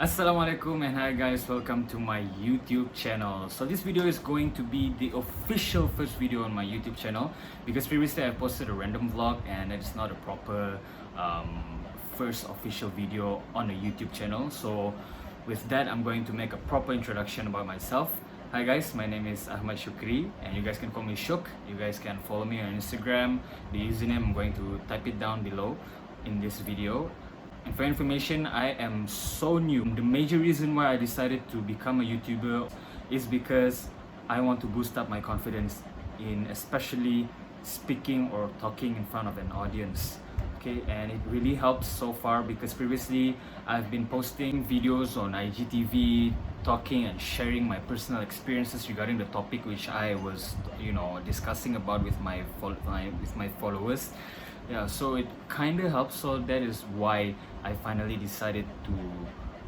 Assalamualaikum and hi guys, welcome to my YouTube channel. So this video is going to be the official first video on my YouTube channel because previously I posted a random vlog and it's not a proper first official video on a YouTube channel. So with that, I'm going to make a proper introduction about myself. Hi guys, my name is Ahmad Shukri and you guys can call me Shuk. You guys can follow me on Instagram. The username, I'm going to type it down below in this video. And for information, I am so new. The major reason why I decided to become a YouTuber is because I want to boost up my confidence in especially speaking or talking in front of an audience. Okay, and it really helps so far because previously I've been posting videos on IGTV, talking and sharing my personal experiences regarding the topic which I was, discussing about with my followers. Yeah, so it kind of helps. So that is why I finally decided to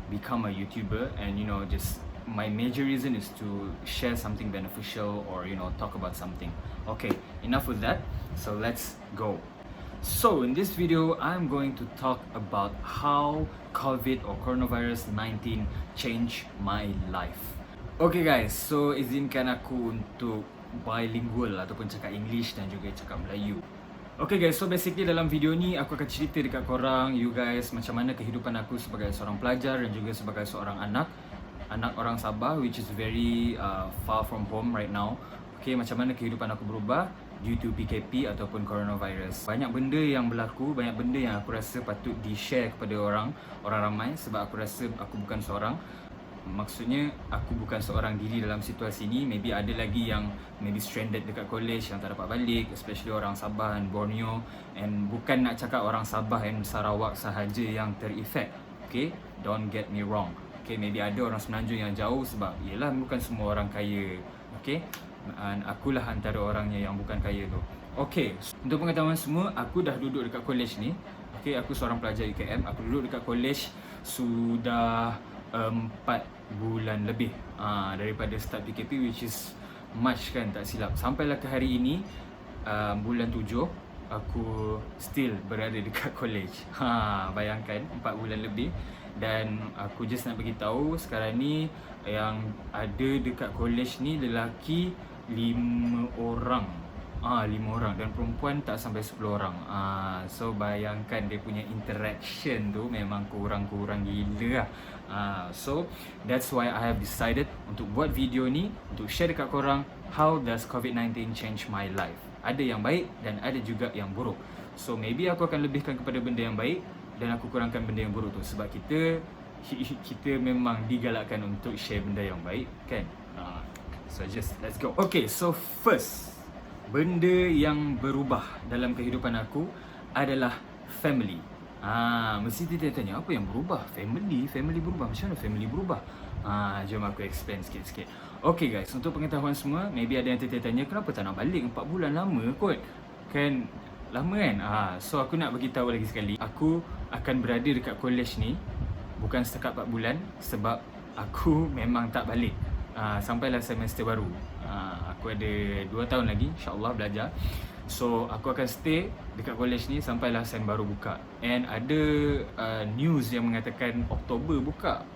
become a YouTuber, and just my major reason is to share something beneficial or talk about something. Okay, enough with that. So let's go. So in this video, I'm going to talk about how COVID or coronavirus 19 changed my life. Okay guys, so izinkan aku untuk bilingual ataupun cakap English dan juga cakap Melayu. Okay guys, so basically dalam video ni aku akan cerita dekat korang, you guys, macam mana kehidupan aku sebagai seorang pelajar dan juga sebagai seorang anak orang Sabah, which is very far from home right now. Okay, macam mana kehidupan aku berubah due to PKP ataupun coronavirus. Banyak benda yang berlaku, banyak benda yang aku rasa patut di-share kepada orang ramai sebab aku rasa aku bukan seorang. Maksudnya aku bukan seorang diri dalam situasi ni. Maybe ada lagi yang maybe stranded dekat college yang tak dapat balik, especially orang Sabah dan Borneo. And bukan nak cakap orang Sabah dan Sarawak sahaja yang terefek. Okay, don't get me wrong. Okay, maybe ada orang Semenanjung yang jauh sebab yelah bukan semua orang kaya. Okay, and akulah antara orangnya yang bukan kaya tu. Okay, untuk pengetahuan semua, aku dah duduk dekat college ni. Okay, aku seorang pelajar UKM. Aku duduk dekat college sudah 4 bulan lebih daripada start PKP, which is March kan, tak silap. Sampailah ke hari ini, bulan 7, aku still berada dekat college. Bayangkan 4 bulan lebih. Dan aku just nak beritahu sekarang ni yang ada dekat college ni lelaki 5 orang. 5 orang dan perempuan tak sampai 10 orang. So bayangkan dia punya interaction tu memang kurang-kurang gila lah. So that's why I have decided untuk buat video ni, untuk share dekat korang how does COVID-19 change my life. Ada yang baik dan ada juga yang buruk. So maybe aku akan lebihkan kepada benda yang baik dan aku kurangkan benda yang buruk tu sebab kita memang digalakkan untuk share benda yang baik kan. So just let's go. Okay, so first, benda yang berubah dalam kehidupan aku adalah family. Mesti dia tanya apa yang berubah? Family berubah. Macam mana family berubah? Jom aku explain sikit-sikit. Okay guys, untuk pengetahuan semua, maybe ada yang tanya kenapa tak nak balik 4 bulan, lama kot. Kan lama kan? So aku nak beritahu lagi sekali, aku akan berada dekat college ni bukan setakat 4 bulan sebab aku memang tak balik sampailah semester baru. Aku ada 2 tahun lagi insyaAllah belajar. So aku akan stay dekat college ni sampailah sem baru buka. And ada news yang mengatakan Oktober buka.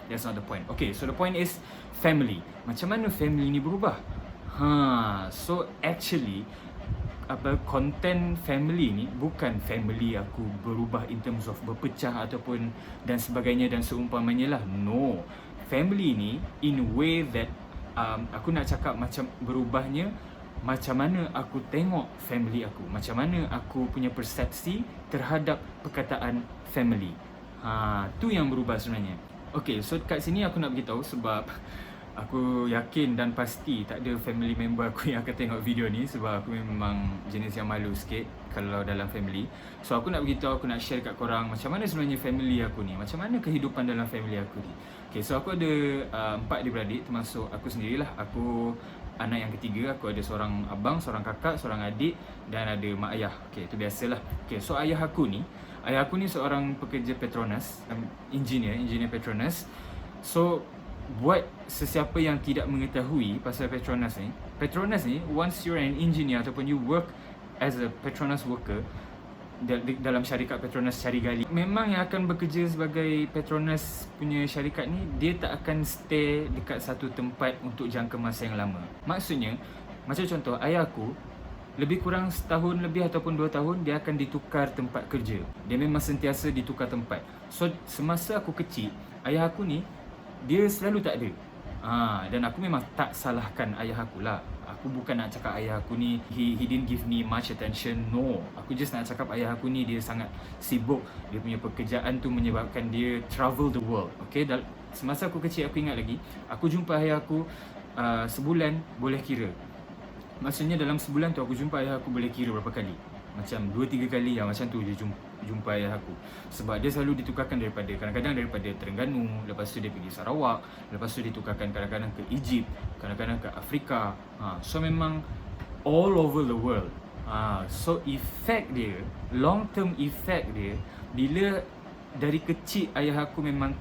That's not the point. Okay, so the point is family. Macam mana family ni berubah? So actually content family ni bukan family aku berubah in terms of berpecah ataupun dan sebagainya dan seumpamanya lah. No, family ni in a way that aku nak cakap macam berubahnya macam mana aku tengok family aku, macam mana aku punya persepsi terhadap perkataan family. Tu yang berubah sebenarnya. Okay, so kat sini aku nak beritahu sebab aku yakin dan pasti tak ada family member aku yang akan tengok video ni sebab aku memang jenis yang malu sikit kalau dalam family. So aku nak beritahu, aku nak share kat korang macam mana sebenarnya family aku ni, macam mana kehidupan dalam family aku ni. Okay, so aku ada 4 adik-beradik termasuk aku sendirilah. Aku anak yang ketiga, aku ada seorang abang, seorang kakak, seorang adik dan ada mak ayah. Okay, itu biasalah. Okay, so ayah aku ni seorang pekerja Petronas, engineer Petronas. So buat sesiapa yang tidak mengetahui pasal Petronas ni, once you're an engineer ataupun you work as a Petronas worker, dalam syarikat Petronas Carigali. Memang yang akan bekerja sebagai Petronas punya syarikat ni, dia tak akan stay dekat satu tempat untuk jangka masa yang lama. Maksudnya, macam contoh, ayah aku lebih kurang setahun lebih ataupun 2 tahun dia akan ditukar tempat kerja. Dia memang sentiasa ditukar tempat. So semasa aku kecil, ayah aku ni dia selalu tak ada. Dan aku memang tak salahkan ayah aku lah. Aku bukan nak cakap ayah aku ni he didn't give me much attention. No, aku just nak cakap ayah aku ni dia sangat sibuk. Dia punya pekerjaan tu menyebabkan dia travel the world. Okay, semasa aku kecil aku ingat lagi, aku jumpa ayah aku sebulan boleh kira. Maksudnya dalam sebulan tu aku jumpa ayah aku boleh kira berapa kali. Macam 2-3 kali yang macam tu dia jumpa ayah aku. Sebab dia selalu ditukarkan daripada, kadang-kadang daripada Terengganu, lepas tu dia pergi Sarawak, lepas tu ditukarkan kadang-kadang ke Egypt, kadang-kadang ke Afrika. So memang all over the world. So effect dia, long term effect dia, bila dari kecil ayah aku memang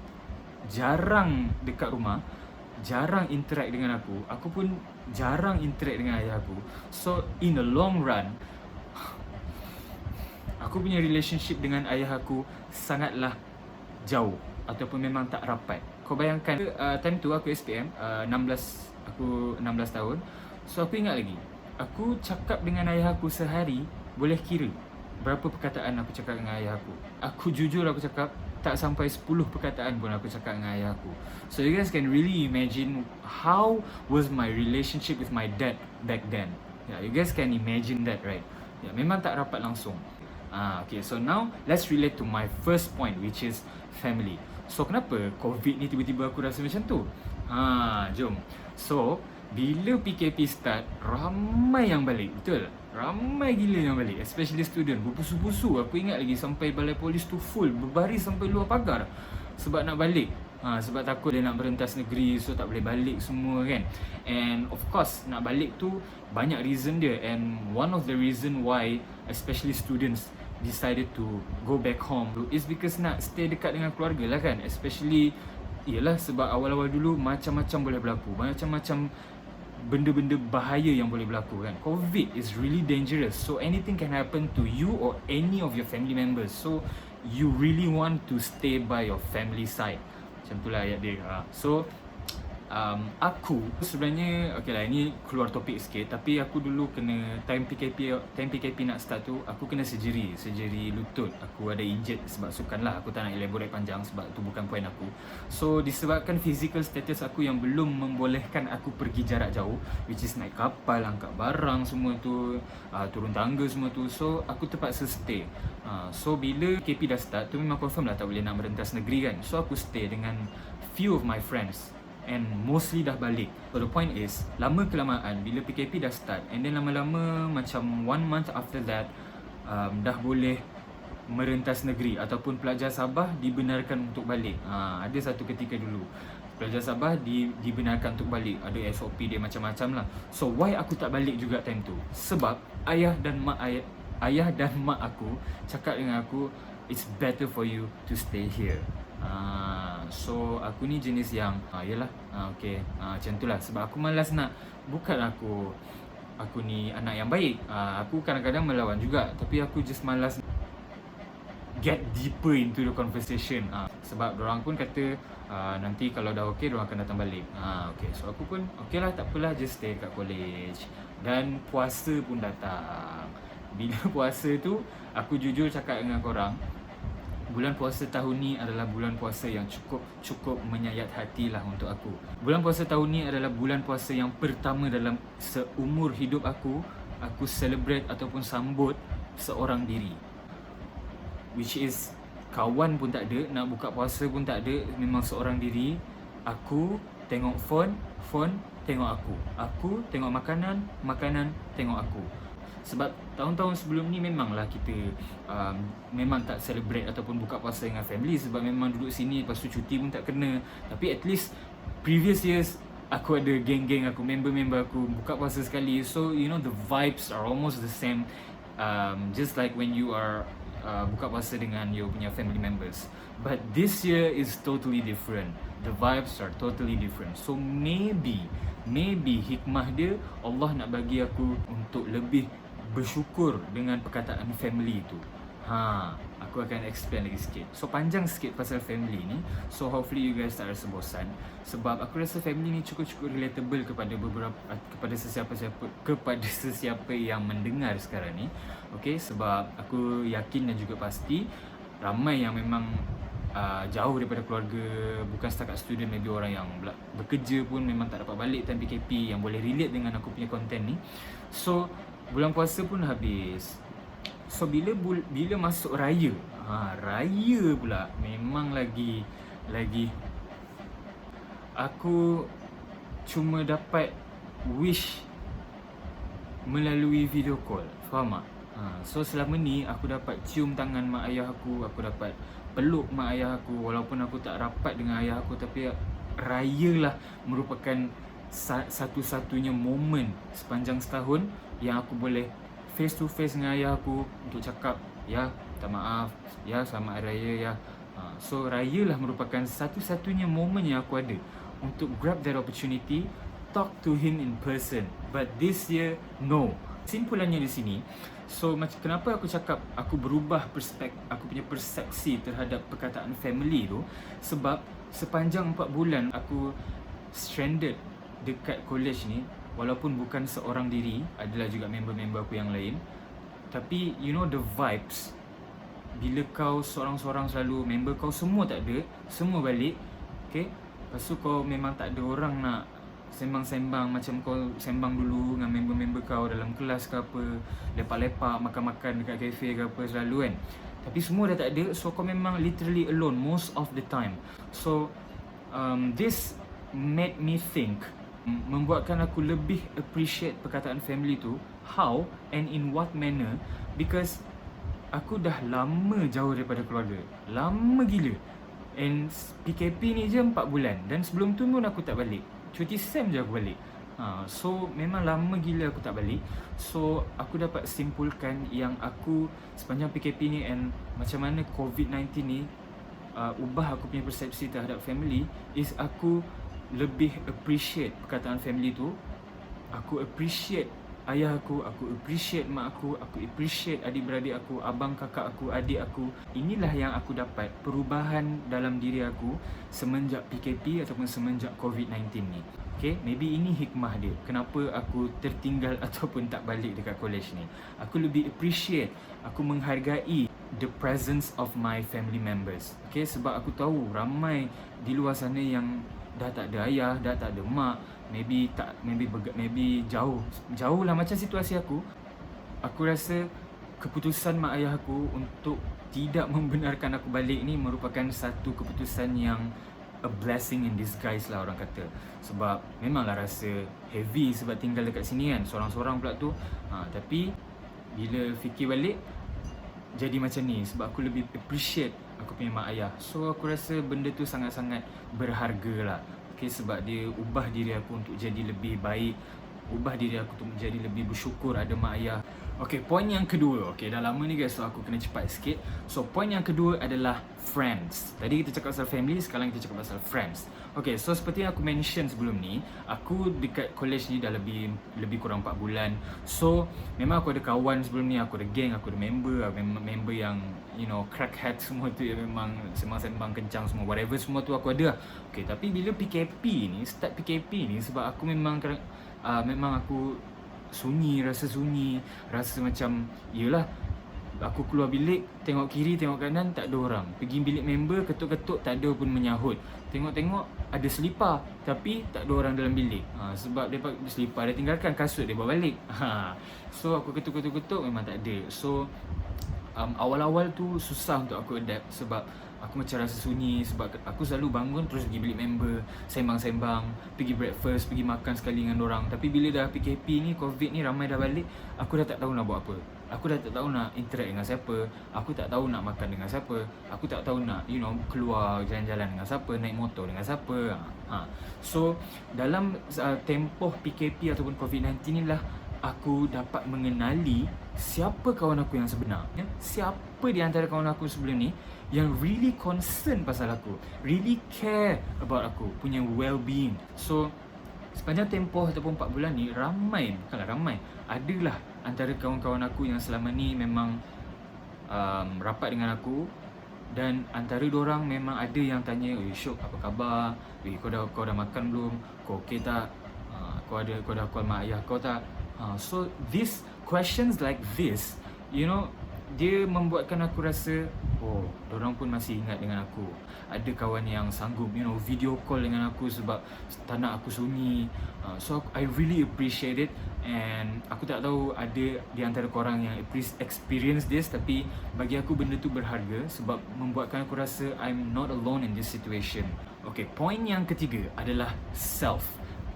jarang dekat rumah, jarang interact dengan aku pun jarang interact dengan ayah aku. So in the long run, aku punya relationship dengan ayah aku sangatlah jauh ataupun memang tak rapat. Kau bayangkan time tu aku SPM, aku 16 tahun. So aku ingat lagi, aku cakap dengan ayah aku sehari boleh kira berapa perkataan aku cakap dengan ayah aku. Aku jujur aku cakap tak sampai 10 perkataan pun aku cakap dengan ayah aku. So you guys can really imagine how was my relationship with my dad back then. Yeah, you guys can imagine that, right? Yeah, memang tak rapat langsung. Okay, so now let's relate to my first point, which is family. So kenapa COVID ni tiba-tiba aku rasa macam tu? Jom. So bila PKP start, ramai yang balik, betul? Ramai gila yang balik, especially student. Berpusu-pusu, aku ingat lagi sampai balai polis tu full, berbaris sampai luar pagar sebab nak balik. Sebab takut dia nak berentas negeri, so tak boleh balik semua kan. And of course nak balik tu banyak reason dia. And one of the reason why especially students decided to go back home is because nak stay dekat dengan keluarga lah kan. Especially ialah sebab awal-awal dulu macam-macam boleh berlaku, macam-macam benda-benda bahaya yang boleh berlaku kan. COVID is really dangerous, so anything can happen to you or any of your family members. So you really want to stay by your family side. Macam tu lah ayat dia. So aku sebenarnya, okay lah, ini keluar topik sikit, tapi aku dulu kena time PKP nak start tu, aku kena surgery lutut. Aku ada injured sebab sukan lah. Aku tak nak elaborate panjang sebab tu bukan point aku. So disebabkan physical status aku yang belum membolehkan aku pergi jarak jauh, which is naik kapal, angkat barang semua tu, turun tangga semua tu. So aku terpaksa stay. So bila PKP dah start tu memang confirm lah tak boleh nak merentas negeri kan. So aku stay dengan few of my friends and mostly dah balik. So the point is, lama kelamaan bila PKP dah start, and then lama-lama macam 1 month after that, dah boleh merentas negeri ataupun pelajar Sabah dibenarkan untuk balik. Ada satu ketika dulu pelajar Sabah dibenarkan untuk balik, ada SOP dia macam-macam lah. So why aku tak balik juga time tu? Sebab ayah dan mak aku cakap dengan aku, it's better for you to stay here. So aku ni jenis yang yelah, okay, macam tu lah. Sebab aku malas nak, bukan aku ni anak yang baik. Aku kadang-kadang melawan juga, tapi aku just malas get deeper into the conversation. Sebab dorang pun kata nanti kalau dah okay, dorang akan datang balik. Okay, so aku pun okay lah, tak apalah, just stay kat college. Dan puasa pun datang. Bila puasa tu, aku jujur cakap dengan korang, bulan puasa tahun ni adalah bulan puasa yang cukup menyayat hati lah untuk aku. Bulan puasa tahun ni adalah bulan puasa yang pertama dalam seumur hidup aku celebrate ataupun sambut seorang diri. Which is, kawan pun tak ada, nak buka puasa pun tak ada, memang seorang diri. Aku tengok phone tengok aku. Aku tengok makanan tengok aku. Sebab tahun-tahun sebelum ni memanglah kita memang tak celebrate ataupun buka puasa dengan family, sebab memang duduk sini, lepas tu cuti pun tak kena. Tapi at least previous years aku ada geng-geng aku, member-member aku buka puasa sekali. So you know, the vibes are almost the same, just like when you are buka puasa dengan your punya family members. But this year is totally different. The vibes are totally different. So maybe hikmah dia, Allah nak bagi aku untuk lebih bersyukur dengan perkataan family tu. Aku akan explain lagi sikit. So panjang sikit pasal family ni. So hopefully you guys tak rasa bosan. Sebab aku rasa family ni cukup-cukup relatable kepada sesiapa yang mendengar sekarang ni. Okay, sebab aku yakin dan juga pasti ramai yang memang jauh daripada keluarga, bukan setakat student, maybe orang yang bekerja pun memang tak dapat balik time PKP, yang boleh relate dengan aku punya content ni. So bulan puasa pun habis. So bila masuk raya, raya pula memang lagi aku cuma dapat wish melalui video call. Faham tak? So selama ni aku dapat cium tangan mak ayah aku dapat peluk mak ayah aku, walaupun aku tak rapat dengan ayah aku, tapi raya lah merupakan satu-satunya momen sepanjang setahun yang aku boleh face to face dengan ayah aku untuk cakap, ya, minta maaf, ya, selamat hari raya, ya. So raya lah merupakan satu-satunya momen yang aku ada untuk grab that opportunity, talk to him in person. But this year, no. Simpulannya di sini, so kenapa aku cakap aku berubah aku punya persepsi terhadap perkataan family tu, sebab sepanjang 4 bulan aku stranded dekat college ni, walaupun bukan seorang diri, adalah juga member-member aku yang lain. Tapi you know the vibes, bila kau seorang-seorang selalu, member kau semua tak ada, semua balik, okay? Lepas tu kau memang tak ada orang nak sembang-sembang macam kau sembang dulu dengan member-member kau dalam kelas ke apa, lepak-lepak, makan-makan dekat kafe ke apa selalu kan. Tapi semua dah tak ada, so kau memang literally alone most of the time. So this made me think, membuatkan aku lebih appreciate perkataan family tu. How and in what manner? Because aku dah lama jauh daripada keluarga, lama gila. And PKP ni je 4 bulan, dan sebelum tu pun aku tak balik. Cuti SEM je aku balik. So memang lama gila aku tak balik. So aku dapat simpulkan yang aku sepanjang PKP ni and macam mana COVID-19 ni ubah aku punya persepsi terhadap family, is aku lebih appreciate perkataan family tu. Aku appreciate ayah aku appreciate mak aku appreciate adik-beradik aku, abang kakak aku, adik aku. Inilah yang aku dapat perubahan dalam diri aku semenjak PKP ataupun semenjak COVID-19 ni. Okay, maybe ini hikmah dia, kenapa aku tertinggal ataupun tak balik dekat college ni. Aku lebih appreciate, aku menghargai the presence of my family members. Okay, sebab aku tahu ramai di luar sana yang dah tak ada ayah, dah tak ada mak, maybe jauh lah macam situasi aku. Aku rasa keputusan mak ayah aku untuk tidak membenarkan aku balik ni merupakan satu keputusan yang a blessing in disguise lah orang kata. Sebab memanglah rasa heavy sebab tinggal dekat sini kan, seorang-seorang pula tu. Tapi bila fikir balik, jadi macam ni sebab aku lebih appreciate aku punya mak ayah. So aku rasa benda tu sangat-sangat berharga lah. Okay, sebab dia ubah diri aku untuk jadi lebih baik, ubah diri aku untuk menjadi lebih bersyukur ada mak ayah. Okay, poin yang kedua. Okay, dah lama ni guys, so aku kena cepat sikit. So poin yang kedua adalah friends. Tadi kita cakap pasal family, sekarang kita cakap pasal friends. Okay, so seperti yang aku mention sebelum ni, aku dekat college ni dah lebih kurang 4 bulan. So memang aku ada kawan sebelum ni, aku ada geng, aku ada member yang you know crackhead semua tu, yang memang sembang-sembang kencang semua, whatever semua tu aku ada. Okay, tapi bila PKP ni, start PKP ni, sebab aku memang aku rasa sunyi, rasa macam yelah, aku keluar bilik, tengok kiri, tengok kanan, tak ada orang. Pergi bilik member, ketuk-ketuk, tak ada pun menyahut. Tengok-tengok, ada selipar, tapi tak ada orang dalam bilik. Sebab dia selipar dia tinggalkan, kasut dia bawa balik. So aku ketuk-ketuk, memang tak ada. So awal-awal tu susah untuk aku adapt, sebab aku macam rasa sunyi. Sebab aku selalu bangun terus pergi bilik member, sembang-sembang, pergi breakfast, pergi makan sekali dengan orang. Tapi bila dah PKP ni, COVID ni, ramai dah balik, aku dah tak tahu nak buat apa. Aku dah tak tahu nak interact dengan siapa. Aku tak tahu nak makan dengan siapa. Aku tak tahu nak keluar jalan-jalan dengan siapa, naik motor dengan siapa. So dalam tempoh PKP ataupun COVID-19 ni lah aku dapat mengenali siapa kawan aku yang sebenar, siapa di antara kawan aku sebelum ni yang really concern pasal aku, really care about aku punya well-being. So sepanjang tempoh ataupun 4 bulan ni, adalah antara kawan-kawan aku yang selama ni memang rapat dengan aku. Dan antara diorang memang ada yang tanya, Syuk, apa khabar? Kau dah makan belum? Kau okey tak? Kau dah call mak ayah kau tak? So these questions like this, you know, dia membuatkan aku rasa, oh, diorang pun masih ingat dengan aku. Ada kawan yang sanggup, you know, video call dengan aku sebab tak nak aku sunyi. So I really appreciate it. And aku tak tahu ada di antara korang yang experience this, tapi bagi aku benda tu berharga sebab membuatkan aku rasa I'm not alone in this situation. Okay, point yang ketiga adalah self,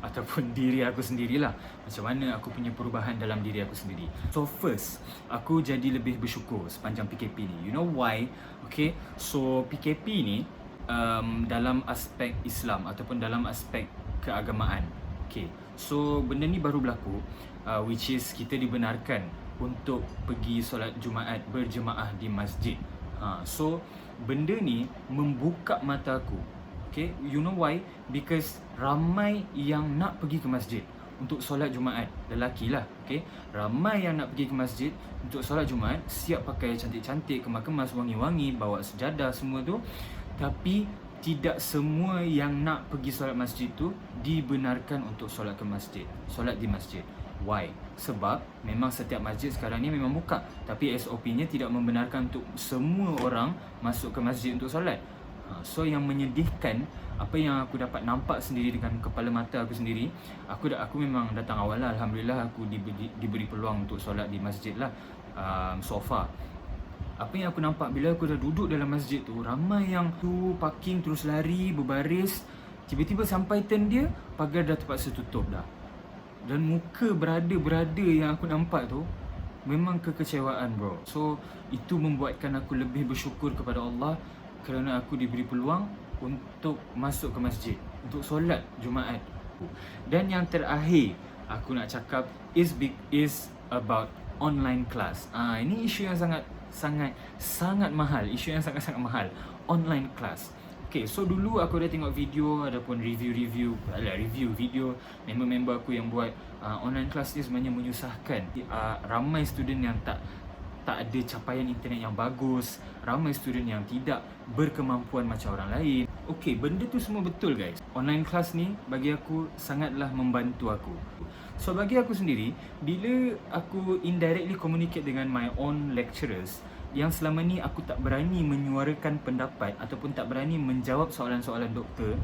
ataupun diri aku sendirilah. Macam mana aku punya perubahan dalam diri aku sendiri. So first, aku jadi lebih bersyukur sepanjang PKP ni. You know why? Okay, so PKP ni dalam aspek Islam ataupun dalam aspek keagamaan. Okay, so benda ni baru berlaku, which is kita dibenarkan untuk pergi solat Jumaat berjemaah di masjid. So benda ni membuka mata aku. Okay, you know why? Because ramai yang nak pergi ke masjid untuk solat Jumaat, lelaki lah, okay? Ramai yang nak pergi ke masjid untuk solat Jumaat, siap pakai cantik-cantik, kemas-kemas, wangi-wangi, bawa sejadah semua tu. Tapi tidak semua yang nak pergi solat masjid tu dibenarkan untuk solat ke masjid, solat di masjid. Why? Sebab memang setiap masjid sekarang ni memang buka, tapi SOP-nya tidak membenarkan untuk semua orang masuk ke masjid untuk solat. So yang menyedihkan, apa yang aku dapat nampak sendiri dengan kepala mata aku sendiri, aku memang datang awal lah, Alhamdulillah aku diberi peluang untuk solat di masjid lah, so far. Apa yang aku nampak bila aku dah duduk dalam masjid tu, ramai yang tu parking terus lari berbaris. Tiba-tiba sampai turn dia, pagar dah terpaksa tutup dah. Dan muka berada yang aku nampak tu memang kekecewaan, bro. So itu membuatkan aku lebih bersyukur kepada Allah kerana aku diberi peluang untuk masuk ke masjid, untuk solat Jumaat. Dan yang terakhir aku nak cakap is about online class. Ini isu yang sangat mahal, isu yang sangat mahal, online class. Okay, so dulu aku dah tengok video ataupun review video member-member aku yang buat online class ni sebenarnya menyusahkan. Ramai student yang tak ada capaian internet yang bagus, ramai student yang tidak berkemampuan macam orang lain. Okay, benda tu semua betul guys. Online class ni bagi aku sangatlah membantu aku. So bagi aku sendiri, bila aku indirectly communicate dengan my own lecturers yang selama ni aku tak berani menyuarakan pendapat ataupun tak berani menjawab soalan-soalan doktor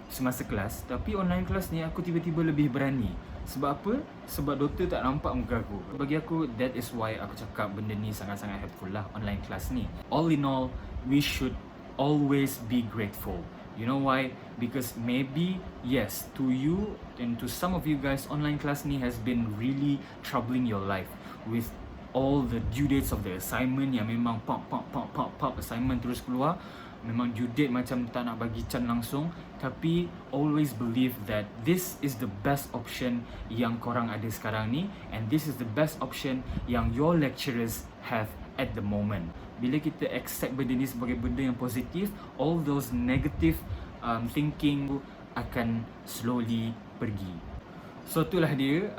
semasa kelas, tapi online class ni aku tiba-tiba lebih berani. Sebab apa? Sebab doktor tak nampak muka aku. Bagi aku, that is why aku cakap benda ni sangat-sangat helpful lah, online class ni. All in all, we should always be grateful. You know why? Because maybe, yes, to you and to some of you guys, online class ni has been really troubling your life with all the due dates of the assignment yang memang pop assignment terus keluar. Memang due date macam tak nak bagi can langsung. Tapi always believe that this is the best option yang korang ada sekarang ni, and this is the best option yang your lecturers have at the moment. Bila kita accept benda ni sebagai benda yang positif, all those negative thinking akan slowly pergi. So itulah dia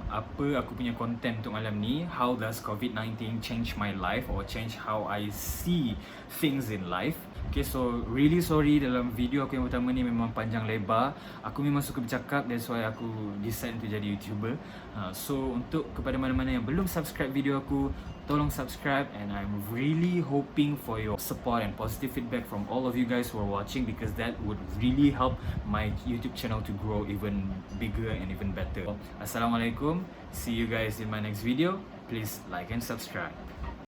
apa aku punya content untuk malam ni. How does COVID-19 change my life or change how I see things in life. Okay, so really sorry dalam video aku yang pertama ni memang panjang lebar. Aku memang suka bercakap, that's why aku decide untuk jadi YouTuber. So untuk kepada mana-mana yang belum subscribe video aku, tolong subscribe, and I'm really hoping for your support and positive feedback from all of you guys who are watching, because that would really help my YouTube channel to grow even bigger and even better. Assalamualaikum, see you guys in my next video. Please like and subscribe.